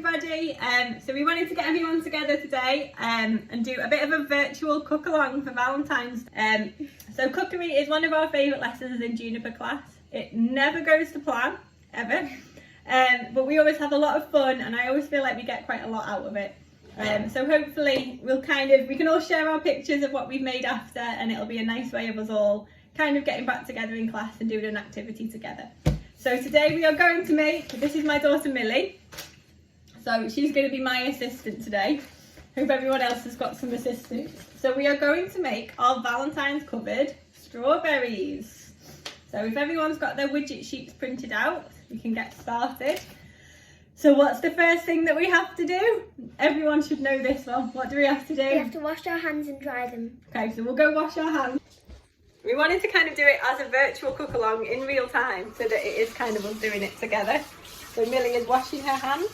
everybody. So we wanted to get everyone together today and do a bit of a virtual cook along for Valentine's. So cookery is one of our favourite lessons in Juniper class. It never goes to plan, ever. But we always have a lot of fun and I always feel like we get quite a lot out of it. So hopefully we can all share our pictures of what we've made after, and it'll be a nice way of us all kind of getting back together in class and doing an activity together. So today we are going to make, this is my daughter Millie, so she's going to be my assistant today. Hope everyone else has got some assistance. So we are going to make our Valentine's covered strawberries. So if everyone's got their widget sheets printed out, we can get started. So what's the first thing that we have to do? Everyone should know this one. What do we have to do? We have to wash our hands and dry them. Okay, so we'll go wash our hands. We wanted to kind of do it as a virtual cook along in real time so that it is kind of us doing it together. So Millie is washing her hands.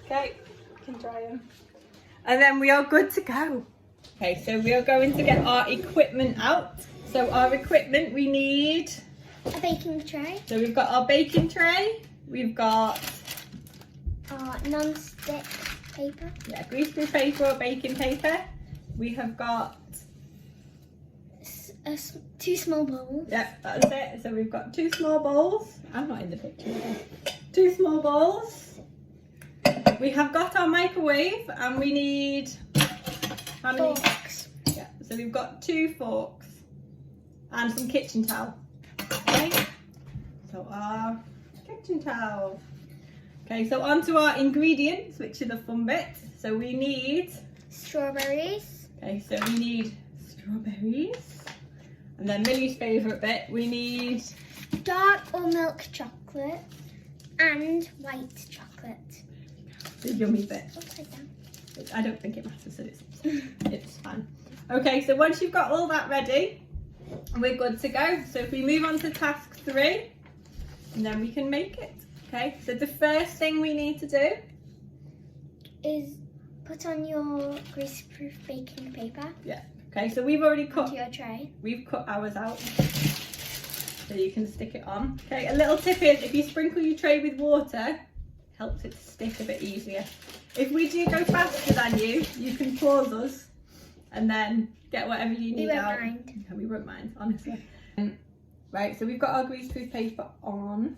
Okay, we can dry them. And then we are good to go. Okay, so we are going to get our equipment out. So our equipment, we need a baking tray. So we've got our baking tray. We've got our non-stick paper. Yeah, greaseproof paper or baking paper. We have got 2 small bowls. Yep, that's it. So we've got 2 small bowls. I'm not in the picture again. 2 small bowls. We have got our microwave and we need how many? Forks. Yeah, so we've got 2 forks and some kitchen towel. Okay, so our kitchen towel. Okay, so on to our ingredients, which are the fun bits. So we need strawberries. Okay, so we need strawberries. And then Millie's favourite bit, we need dark or milk chocolate and white chocolate. The yummy bit. Upside down. I don't think it matters, so it's fine. Okay, so once you've got all that ready, we're good to go. So if we move on to task 3, and then we can make it. Okay, so the first thing we need to do is put on your greaseproof baking paper. Yeah. Okay, so we've already cut your tray. We've cut ours out, so you can stick it on. Okay, a little tip is if you sprinkle your tray with water, helps it to stick a bit easier. If we do go faster than you, you can pause us and then get whatever you need out. We won't mind. No, we won't mind, honestly. Right, so we've got our greaseproof paper on.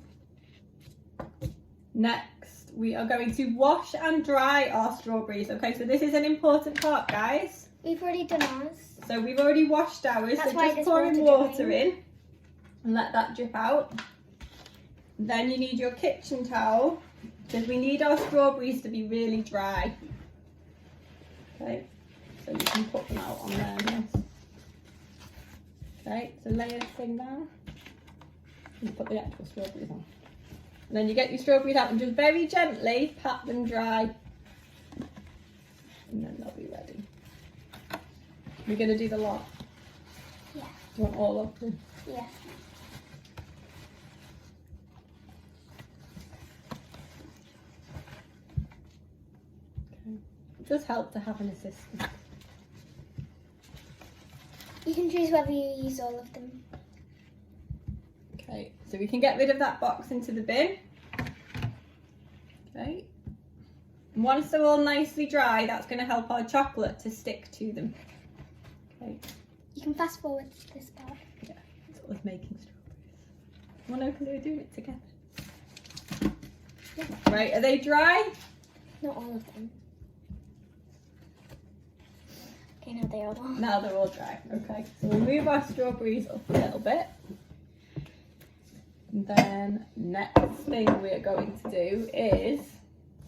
Next, we are going to wash and dry our strawberries. Okay, so this is an important part, guys. We've already done ours. So we've already washed ours, That's so why just pouring water in and let that drip out. Then you need your kitchen towel because we need our strawberries to be really dry. Okay, so you can put them out on there. Nice. Okay, so lay this thing down and put the actual strawberries on. And then you get your strawberries out and just very gently pat them dry. And then they'll be ready. We're going to do the lot? Yeah. Do you want all of them? Yeah. Okay. It does help to have an assistant. You can choose whether you use all of them. Okay, so we can get rid of that box into the bin. Okay. And once they're all nicely dry, that's going to help our chocolate to stick to them. Okay. You can fast forward this part. Yeah, it's all us making strawberries. Well, no, because we're doing it together. Yeah. Right, are they dry? Not all of them. Okay, now they are all. Now they're all dry. Okay, so we'll move our strawberries up a little bit. And then next thing we're going to do is,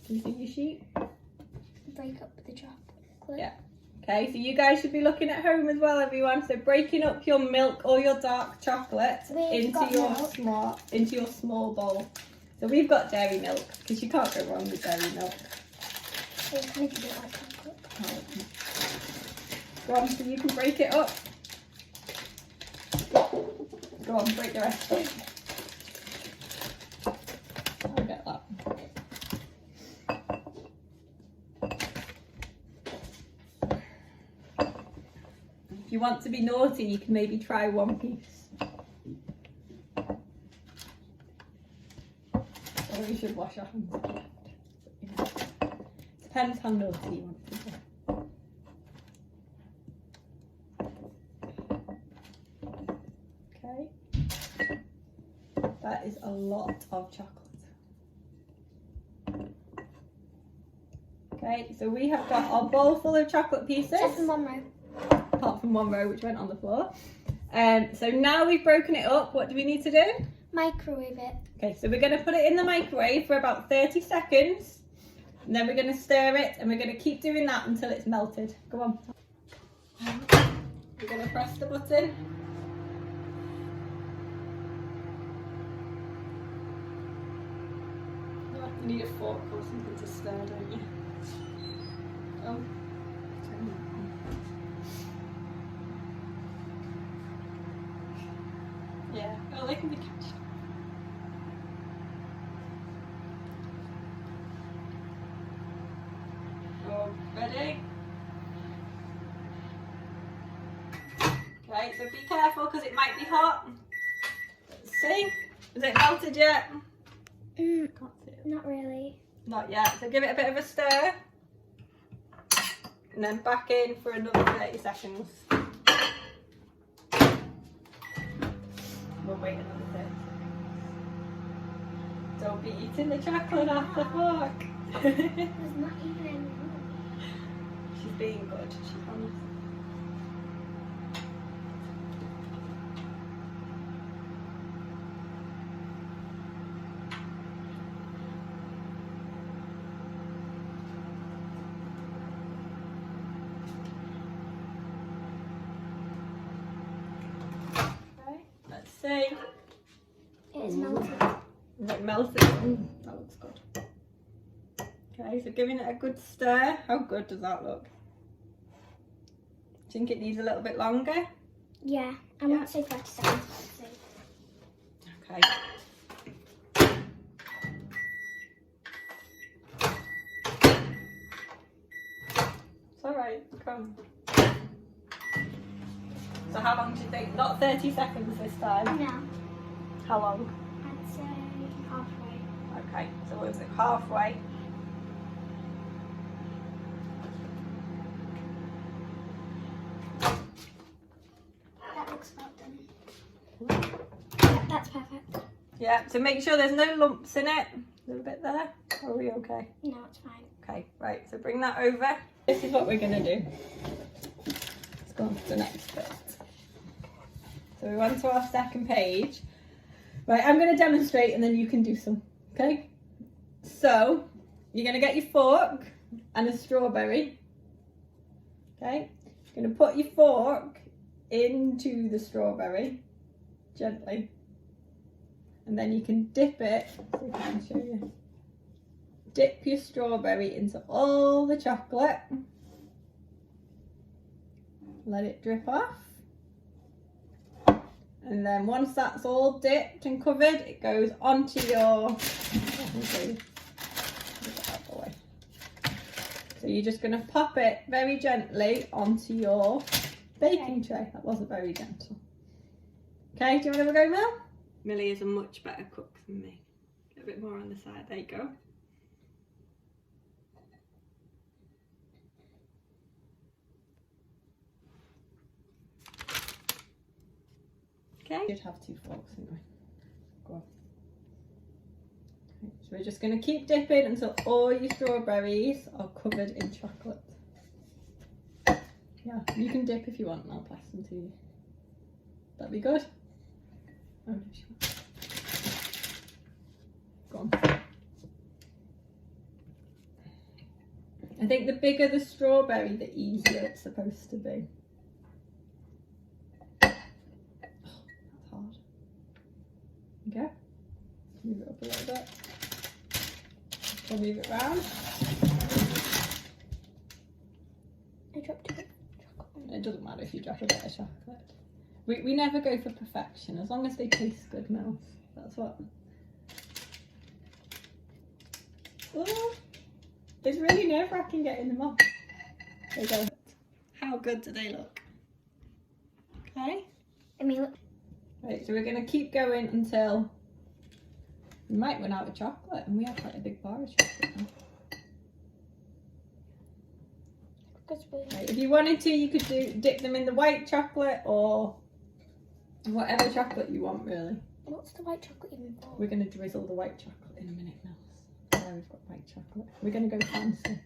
can you see your sheet? Break up the chocolate. Yeah. Okay, so you guys should be looking at home as well, everyone. So breaking up your milk or your dark chocolate into your small bowl. So we've got dairy milk because you can't go wrong with dairy milk. So you kind of do it like chocolate. Go on, so you can break it up. Go on, break the rest up. I'll get that. If you want to be naughty, you can maybe try one piece. Or you should wash your hands. Depends how naughty you want to be. Okay. That is a lot of chocolate. Okay, so we have got our bowl full of chocolate pieces. Just in one row. Apart from one row which went on the floor. So now we've broken it up, what do we need to do? Microwave it. Okay, so we're going to put it in the microwave for about 30 seconds. And then we're going to stir it and we're going to keep doing that until it's melted. Go on. We're going to press the button. You need a fork or something to stir, don't you? Oh. Yeah, oh, they can be catched. Oh, ready? Okay, so be careful because it might be hot. Let's see. Is it melted yet? Mm, Can't see it. not really. Not yet. So give it a bit of a stir. And then back in for another 30 seconds. We'll wait another 30 seconds. Don't be eating the chocolate off the fork. It's not even. She's being good, she promised. Okay, let's see. It is melted. Is it melted? Ooh, that looks good. Okay, so giving it a good stir. How good does that look? Do you think it needs a little bit longer? Yeah, I won't say 30 seconds. Okay. It's alright, come. So how long do you think? Not 30 seconds this time. No, How long? I'd say halfway. Okay, so was it halfway? That looks about done. Yeah, that's perfect. Yeah, so make sure there's no lumps in it. A little bit there. Are we okay? No, it's fine. Okay, right, so bring that over. This is what we're going to do. Let's go on to the next bit. So we went to our second page. Right, I'm going to demonstrate and then you can do some, okay? So, you're going to get your fork and a strawberry, okay? You're going to put your fork into the strawberry, gently. And then you can dip it, see if I can show you. Dip your strawberry into all the chocolate. Let it drip off. And then once that's all dipped and covered, it goes onto your, so you're just going to pop it very gently onto your baking tray. That wasn't very gentle. Okay, do you want to have a go, Mel? Millie is a much better cook than me. Get a bit more on the side, there you go. Okay. You'd have 2 forks anyway. Go on. Okay, so we're just going to keep dipping until all your strawberries are covered in chocolate. Yeah, you can dip if you want and I'll pass them to you. That'd be good. Oh, no, she won't. Go on. I think the bigger the strawberry, the easier it's supposed to be. Okay, move it up a little bit. We'll move it round. I dropped a bit of chocolate. It doesn't matter if you drop a bit of chocolate. We never go for perfection, as long as they taste good, Mel. That's what. Oh, it's really nerve-wracking getting them off. There you go. How good do they look? Okay. I mean, look. Right, so we're going to keep going until we might run out of chocolate, and we have quite a big bar of chocolate now. Right, if you wanted to, you could dip them in the white chocolate or whatever chocolate you want, really. What's the white chocolate even for? We're going to drizzle the white chocolate in a minute now. There we've got white chocolate. We're going to go fancy.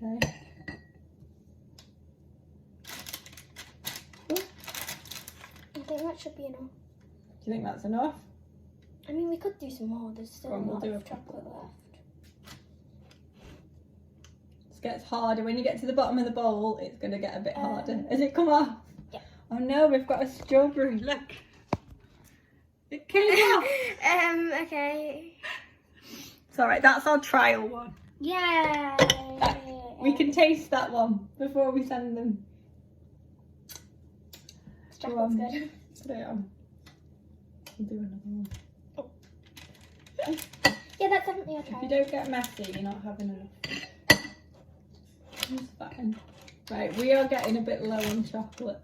Okay. Ooh. I think that should be enough. Do you think that's enough? I mean, we could do some more. There's still a lot of chocolate left. It gets harder. When you get to the bottom of the bowl, it's going to get a bit harder. Has it come off? Yeah. Oh no, we've got a strawberry. Look. It came off. Okay. It's alright, that's our trial one. Yeah. We can taste that one before we send them. This chocolate's good. Put it on. We'll do another one. Oh. Yeah, that's definitely a If try. you don't get messy, you're not having enough. It's fine. Right, we are getting a bit low on chocolate.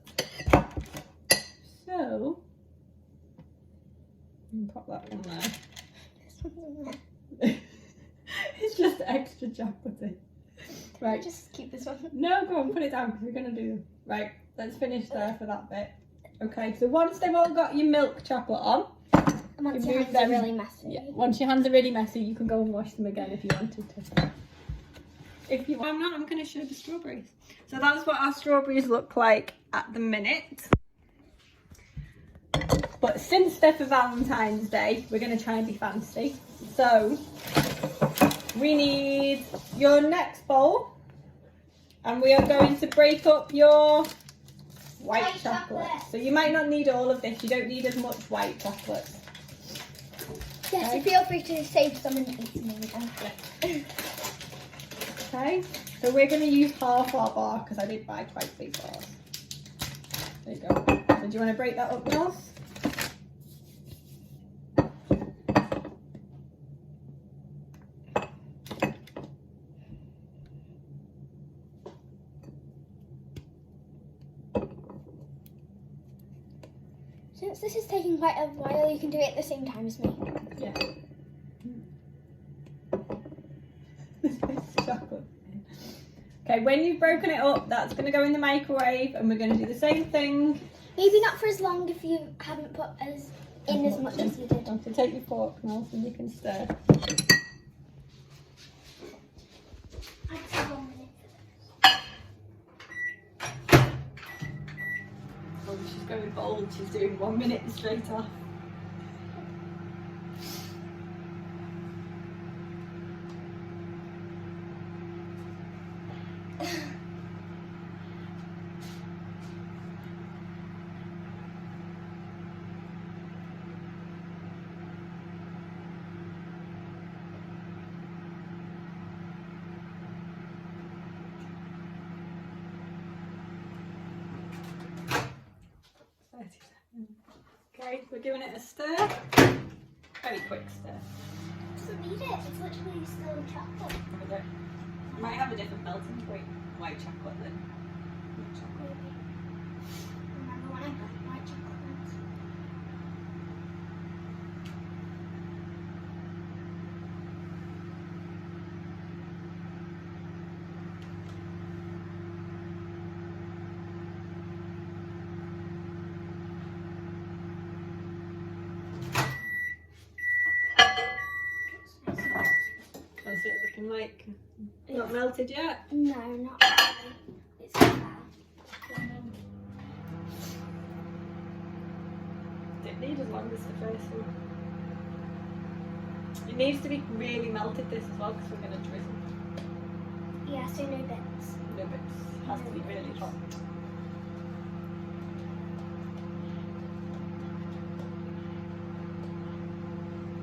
So, you can pop that one there. It's just extra chocolatey. Right. Just keep this one. No, go on, put it down because we're going to do them. Right, let's finish there for that bit. Okay, so once they've all got your milk chocolate on, And once you your move hands are them. really messy. Yeah, once your hands are really messy, you can go and wash them again if you wanted to. If you want, I'm not, I'm going to show the strawberries. So that's what our strawberries look like at the minute. But since they're for Valentine's Day, we're going to try and be fancy. So we need your next bowl, and we are going to break up your white chocolate. So you might not need all of this. You don't need as much white chocolate. Yes, so feel free to save some and eat some later. Okay, so we're going to use half our bar because I did buy quite big bars. There you go. So do you want to break that up, Nels? Since this is taking quite a while, you can do it at the same time as me. Yeah. Chocolate. Okay, when you've broken it up, that's going to go in the microwave, and we're going to do the same thing. Maybe not for as long if you haven't put as much as you did. So take your fork, Nels, and you can stir. I'd say 1 minute. Oh, she's going bold. She's doing 1 minute straight off. Okay, we're giving it a stir. Very quick stir. Doesn't need it. It's literally still chocolate. It might have a different melting point, white chocolate than milk chocolate. Remember when I got white chocolate once? That's it looking like. Not melted yet? No, not really. It's not bad. It needs as long as the first one. It needs to be really melted this as well because we're going to drizzle. Yeah, so no bits. No bits. It has to be really hot.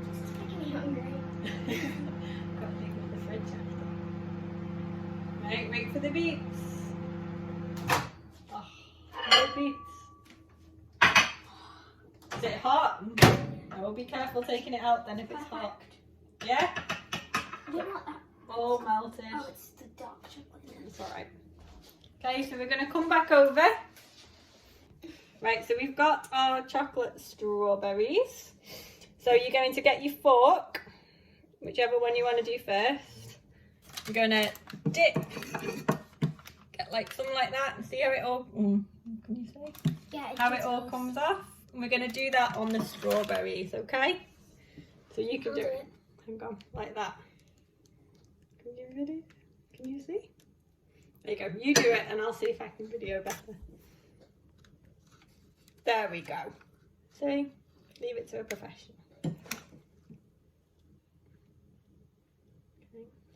It's making me hungry. Got to think of the fridge after. Right, wait for the beeps. Oh, no beeps. Is it hot? I will be careful taking it out then if it's hot. Yeah? I don't want that. All melted. Oh, it's the dark chocolate. It's alright. Okay, so we're going to come back over. Right, so we've got our chocolate strawberries. So you're going to get your fork, whichever one you want to do first. You're going to dip, get like something like that, and see how it all, can you see? Yeah, How it all comes off. And we're going to do that on the strawberries, okay? So you can do it. Hang on, like that. Can you video? Can you see? There you go. You do it, and I'll see if I can video better. There we go. See? Leave it to a professional. Okay.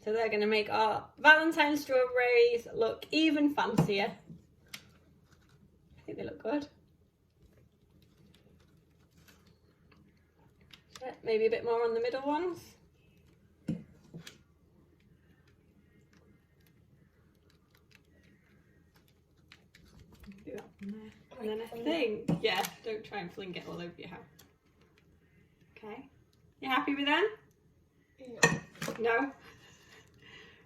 So they're going to make our Valentine strawberries look even fancier. I think they look good. Maybe a bit more on the middle ones. Do that from there. And then I think, yeah, don't try and fling it all over your house. Okay. You happy with them? No?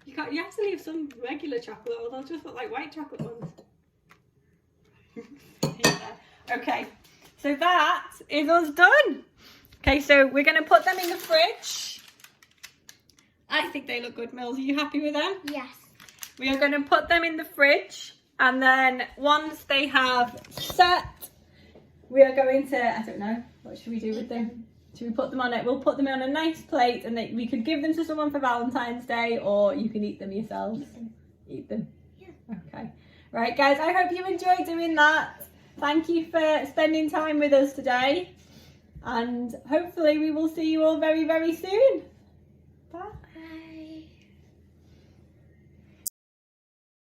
You can't, you have to leave some regular chocolate or they'll just look like white chocolate ones. Yeah. Okay, so that is us done. Okay, so we're going to put them in the fridge. I think they look good, Mills. Are you happy with them? Yes. We are going to put them in the fridge, and then once they have set, we are going to, I don't know, what should we do with them? Should we put them on it? We'll put them on a nice plate, and we could give them to someone for Valentine's Day, or you can eat them yourselves. Eat them? Yeah. Okay. Right, guys, I hope you enjoyed doing that. Thank you for spending time with us today. And hopefully we will see you all very, very soon.